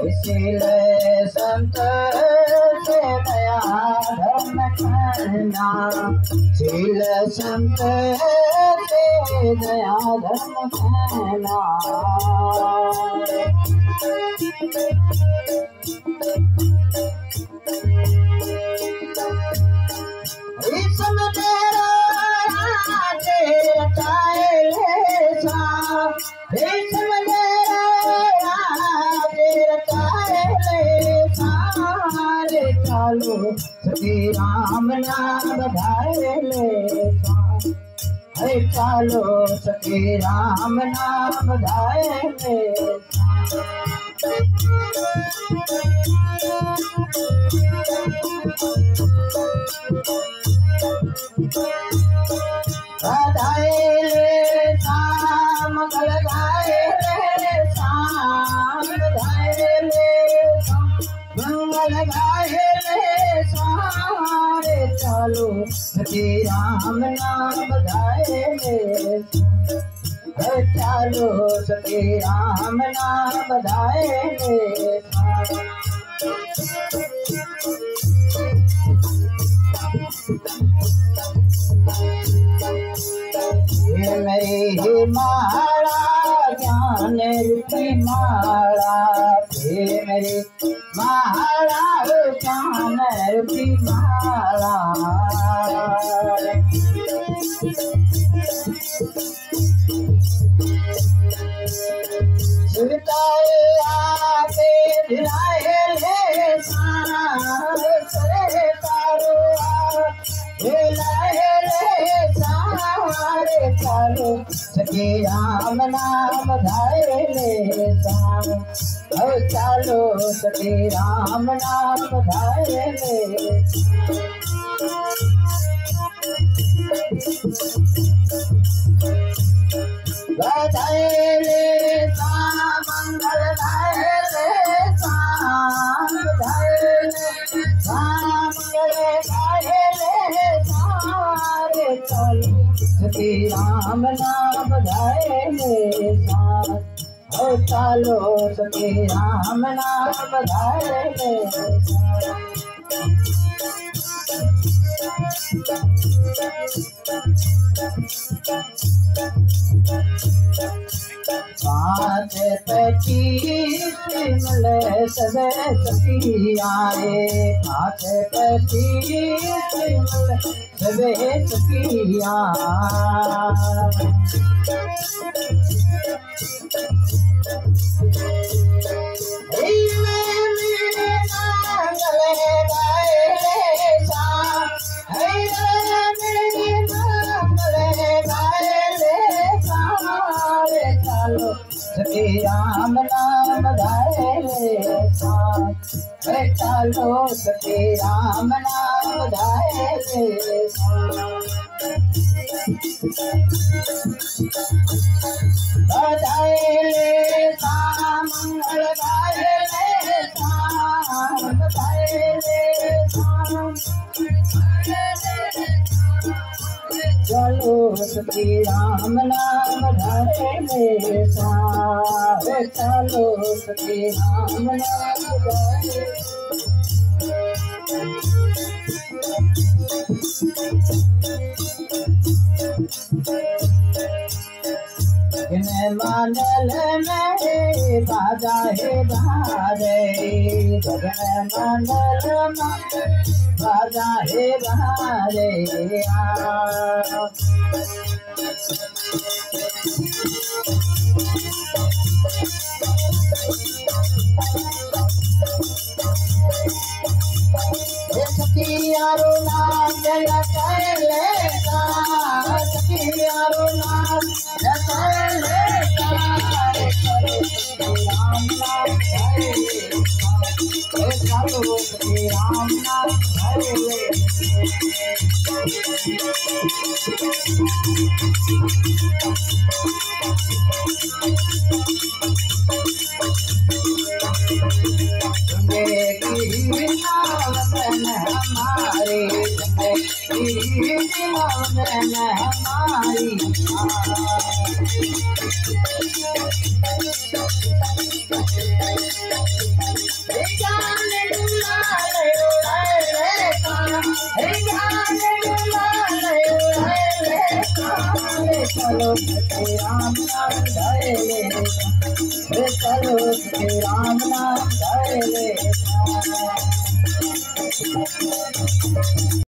इसीलिए संत से दया धर्म करना, शील संत से दया धर्म करना। इसम तेरा रचाए लेसा, इसम तेरा रचाए लेसा। रे चालो श्री राम नाम बधाए लेसा, अरे चालो श्री राम नाम बधाए लेसा। बधाए लेसा मंगल गाए लेसा, बधाए लेसा मंगल गाए लेसा। रे चालो श्री राम नाम बधाए लेसा, चालो श्री राम नाम बधाए लेसा। ये मेरी माला ज्ञान रूपी माला, ये मेरी माला ज्ञान रूपी माला। सुरताए आके दिलाए ले सरे तारो दिलाए ले सारे। चालो सखी राम नाम बधाए ले चालो सखी राम नाम बधाए ले। बधाए लेसा मंगल गाए लेसा, बधाए लेसा मंगल गाए लेसा। रे चालो श्री राम नाम बधाए लेसा, चालो श्री राम नाम बधाए लेसा। पाँच पच्चीस मिले सबे सखी आए, पाँच पच्चीस मिले सबे सखी आए। श्री राम नाम बधाए लेसा, चालो श्री राम नाम बधाए लेसा। बधाए लेसा मंगल गाए लेसा, बधाए लेसा चलो श्री राम नाम बधाए लेसा, चलो श्री राम नाम बधाए। मानल में बाजा है बहारे, मानल बाजा है बहारे। सखियारो नाम जय लेगा, सखियारो नाम जय लेगा। राम नाम जय चलो श्री राम नाम जय। वृंदावन हमारे वृंदावन हमारी चलो राम नाम धरे चलो राम नाम धरे